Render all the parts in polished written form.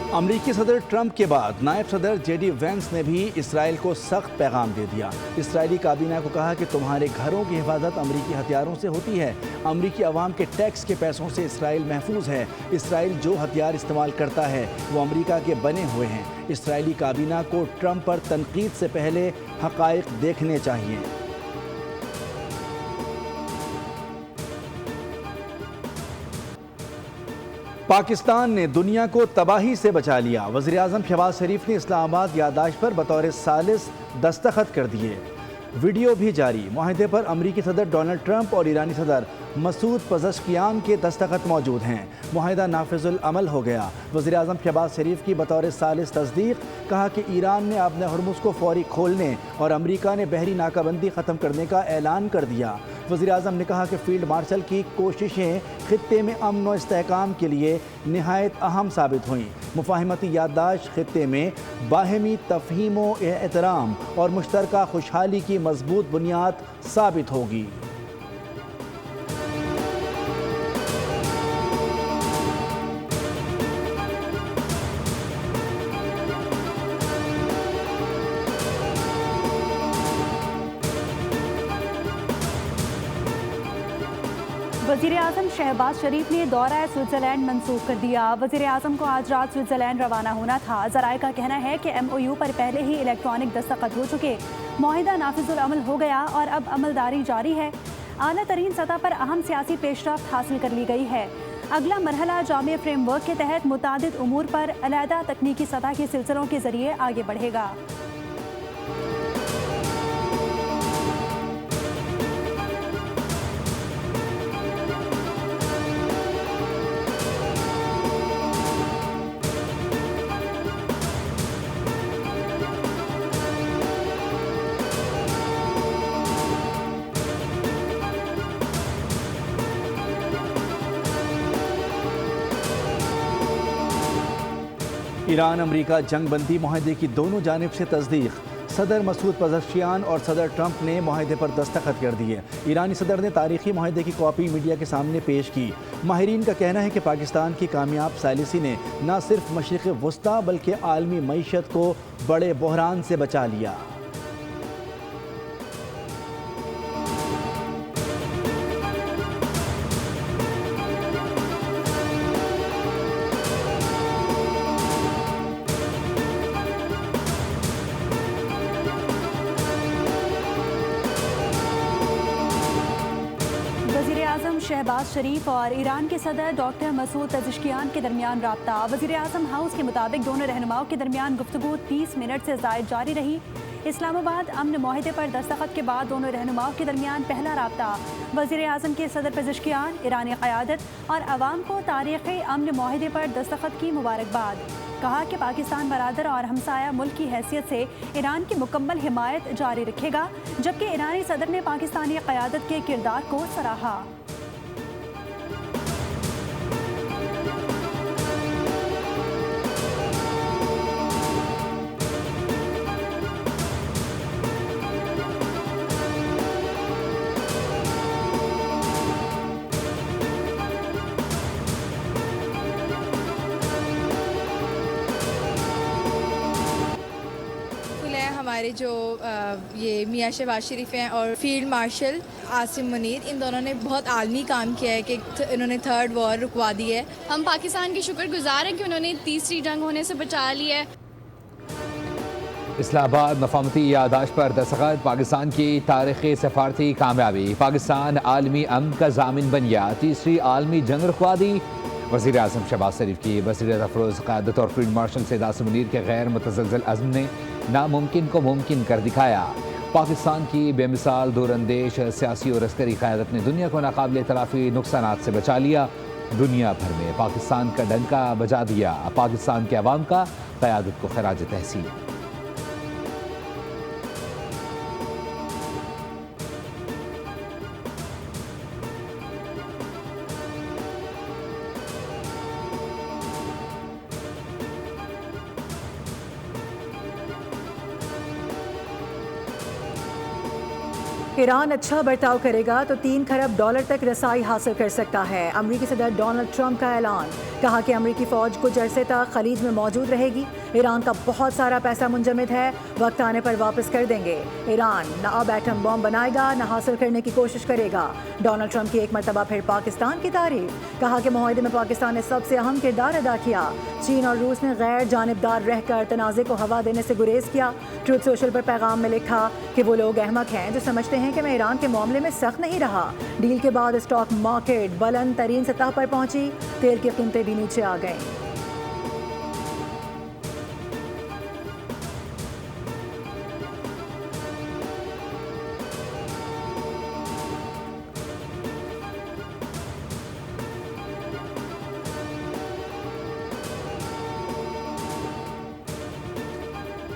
अमरीकी सदर ट्रंप के बाद नायब सदर जेडी वेंस ने भी इसराइल को सख्त पैगाम दे दिया। इसराइली काबीना को कहा कि तुम्हारे घरों की हिफाजत अमरीकी हथियारों से होती है। अमरीकी अवाम के टैक्स के पैसों से इसराइल महफूज है। इसराइल जो हथियार इस्तेमाल करता है वो अमरीका के बने हुए हैं। इसराइली काबीना को ट्रंप पर तनकीद से पहले हक़ाइक़ देखने चाहिए। पाकिस्तान ने दुनिया को तबाही से बचा लिया। वज़ीर-ए-आज़म शहबाज शरीफ ने इस्लामाबाद याददाश्त पर बतौर सालिस दस्तखत कर दिए। वीडियो भी जारी। मुआहदे पर अमरीकी सदर डोनाल्ड ट्रंप और ईरानी सदर मसूद पज़ेश्कियान के दस्तखत मौजूद हैं। मुआहदा नाफिजुल अमल हो गया। वज़ीर-ए-आज़म शहबाज शरीफ की बतौर सालिस तस्दीक। कहा कि ईरान ने अपने हरमुज़ को फौरी खोलने और अमरीका ने बहरी नाकाबंदी ख़त्म करने का ऐलान कर दिया। वज़ीर-ए-आज़म ने कहा कि फ़ील्ड मार्शल की कोशिशें खित्ते में अमन व इस्तेहकाम के लिए निहायत अहम साबित हुईं। मुफ़ाहिमती याददाश्त खित्ते में बाहमी तफ़हीम व एहतराम और मुश्तरका खुशहाली की मजबूत बुनियाद साबित होगी। वज़ीर-ए-आज़म शहबाज शरीफ ने दौरा स्विट्ज़रलैंड मंसूख कर दिया। वज़ीर-ए-आज़म को आज रात स्विट्ज़रलैंड रवाना होना था। ज़राए का कहना है कि MOU पर पहले ही इलेक्ट्रॉनिक दस्तखत हो चुके, मुआहिदा नाफिजुल अमल हो गया और अब अमलदारी जारी है। आला तरीन सतह पर अहम सियासी पेशरफ्त हासिल कर ली गई है। अगला मरहला जामिया फ्रेमवर्क के तहत मुतादिद उमूर पर अलहदा तकनीकी सतह के सिलसिलों के जरिए आगे बढ़ेगा। ईरान अमरीका जंग बंदी मुआहदे की दोनों जानिब से तस्दीक। सदर मसूद पज़ेश्कियान और सदर ट्रंप ने मुआहदे पर दस्तखत कर दिए। ईरानी सदर ने तारीखी मुआहदे की कॉपी मीडिया के सामने पेश की। माहिरीन का कहना है कि पाकिस्तान की कामयाब सालिसी ने न सिर्फ मशरिक़ वस्ता बल्कि आलमी मईशत को बड़े बहरान से बचा लिया। वज़ीर-ए-आज़म शहबाज शरीफ और ईरान के सदर डॉक्टर मसूद पज़ेश्कियान के दरमियान राब्ता। वज़ीर-ए-आज़म हाउस के मुताबिक दोनों रहनुमाओं के दरमियान गुफ्तगू 30 मिनट से ज़ायद जारी रही। इस्लामाबाद अमन मुआहदे पर दस्तखत के बाद दोनों रहनुमाओं के दरमियान पहला राब्ता। वज़ीर-ए-आज़म के सदर पज़ेश्कियान ईरानी क़यादत और अवाम को तारीख़ी अमन मुआहदे पर दस्तखत की मुबारकबाद। कहा कि पाकिस्तान बरादर और हमसाया मुल्क की हैसियत से ईरान की मुकम्मल हिमायत जारी रखेगा, जबकि ईरानी सदर ने पाकिस्तानी क़यादत के किरदार को सराहा। हमारे जो ये मियां शहबाज शरीफ हैं और फील्ड मार्शल आसिम मुनीर, इन दोनों ने बहुत आलमी काम किया है कि इन्होंने थर्ड वॉर रुकवा दी है। हम पाकिस्तान के शुक्रगुजार हैं कि उन्होंने तीसरी जंग होने से बचा लिया है। इस्लामाबाद मफाहमती याददाश्त पर दस्तखत। पाकिस्तान की तारीख़ी सफारती कामयाबी। पाकिस्तान आलमी अमन का जामिन बन गया। तीसरी आलमी जंग रुकवा दी। वज़ीर-ए-आज़म शहबाज शरीफ की बसीरत अफरोज़ क़यादत और फील्ड मार्शल सैयद आसिम मुनीर के गैर मुतज़लज़ल अज़्म ने नामुमकिन को मुमकिन कर दिखाया। पाकिस्तान की बेमिसाल दूरअंदेश सियासी और अस्करी क़यादत ने दुनिया को नाकाबिल तलाफ़ी नुकसानात से बचा लिया। दुनिया भर में पाकिस्तान का डंका बजा दिया। पाकिस्तान के अवाम का क़यादत को खराज तहसीन। ईरान अच्छा बर्ताव करेगा तो $3 खरब तक रसाई हासिल कर सकता है। अमरीकी सदर डोनाल्ड ट्रंप का ऐलान। कहा कि अमरीकी फ़ौज कुछ अरसे तक खलीज में मौजूद रहेगी। ईरान का बहुत सारा पैसा मुंजमद है, वक्त आने पर वापस कर देंगे। ईरान न अब एटम बम बनाएगा न हासिल करने की कोशिश करेगा। डोनाल्ड ट्रंप की एक मरतबा फिर पाकिस्तान की तारीफ। कहा कि मुआहदे में पाकिस्तान ने सबसे अहम किरदार अदा किया। चीन और रूस ने गैर जानिबदार रहकर तनाज़े को हवा देने से गुरेज किया। ट्रूथ सोशल पर पैगाम में लिखा कि वो लोग अहमक हैं जो समझते हैं कि मैं ईरान के मामले में सख्त नहीं रहा। डील के बाद स्टॉक मार्केट बुलंद तरीन सतह पर पहुंची। तेल की कीमतें भी नीचे आ गईं।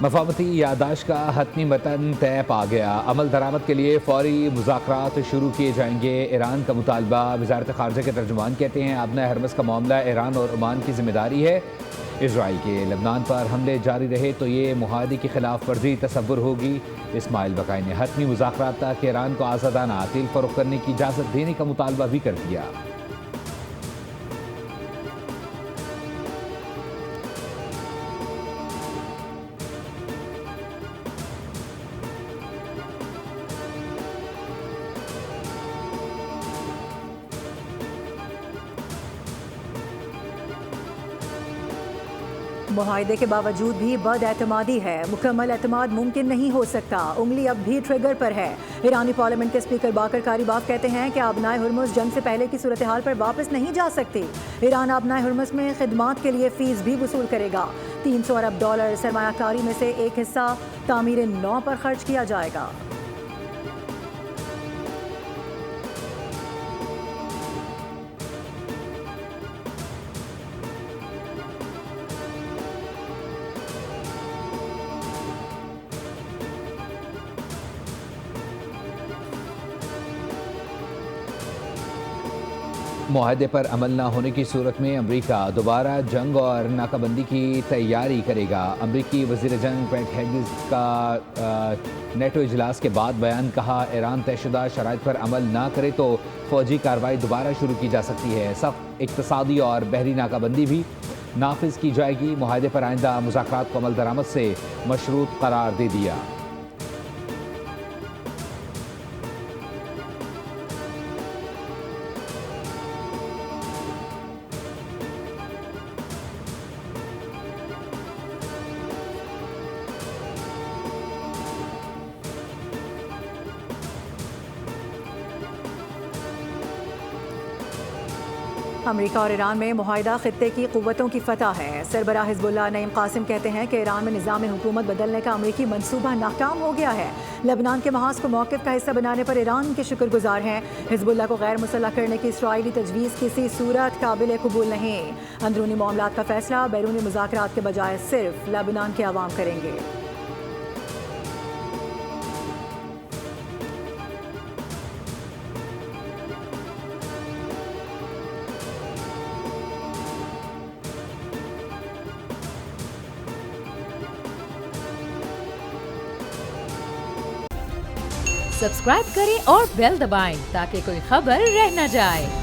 मफामती यादाश्त का हतमी मतन तय पा गया। अमल दरामद के लिए फौरी मुज़ाकरात शुरू किए जाएंगे। ईरान का मुतालबा। वज़ारत ख़ारजा के तर्जुमान कहते हैं अबना हरमस का मामला ईरान और ओमान की जिम्मेदारी है। इजराइल के लबनान पर हमले जारी रहे तो ये मुआहदे की खिलाफ वर्जी तसव्वुर होगी। इस्माइल बकाई ने हतमी मुज़ाकरात तक ईरान को आज़ादाना तेल फ़रोख्त करने की इजाज़त देने का मुतालबा भी कर दिया। मुआहदे के बावजूद भी बदएतमादी है। मुकम्मल एतमाद मुमकिन नहीं हो सकता। उंगली अब भी ट्रिगर पर है। ईरानी पार्लियामेंट के स्पीकर बाकर कारीबाफ कहते हैं कि आबनाए हुर्मुज़ जंग से पहले की सूरत हाल पर वापस नहीं जा सकती। ईरान आबनाए हुर्मुज़ में खिदमात के लिए फ़ीस भी वसूल करेगा। $300 अरब सरमायाकारी में से एक हिस्सा तामीर नौ पर खर्च किया जाएगा। मुआहदे पर अमल न होने की सूरत में अमरीका दोबारा जंग और नाकाबंदी की तैयारी करेगा। अमरीकी वज़ीर जंग पेट हेगिस का नेटो इजलास के बाद बयान। कहा ईरान तयशुदा शराइत पर अमल ना करे तो फ़ौजी कार्रवाई दोबारा शुरू की जा सकती है। सख्त इक़्तिसादी और बहरी नाकाबंदी भी नाफिज की जाएगी। मुआहदे पर आइंदा मुज़ाकरात को अमल दरामद से मशरूत करार दे दिया। अमेरिका और ईरान में मुआहिदा खित्ते की क़ुव्वतों की फतह है। सरबराह हिज़्बुल्लाह नईम कासिम कहते हैं कि ईरान में निज़ाम हुकूमत बदलने का अमेरिकी मंसूबा नाकाम हो गया है। लेबनान के महाज को मौक़िफ़ का हिस्सा बनाने पर ईरान के शुक्रगुजार हैं। हिज़्बुल्लाह को गैर मुसल्लह करने की इसराइली तजवीज़ किसी सूरत काबिल कबूल नहीं। अंदरूनी मामलात का फैसला बैरूनी मुज़ाकरात के बजाय सिर्फ लेबनान के अवाम करेंगे। सब्सक्राइब करें और बेल दबाएं ताकि कोई खबर रह न जाए।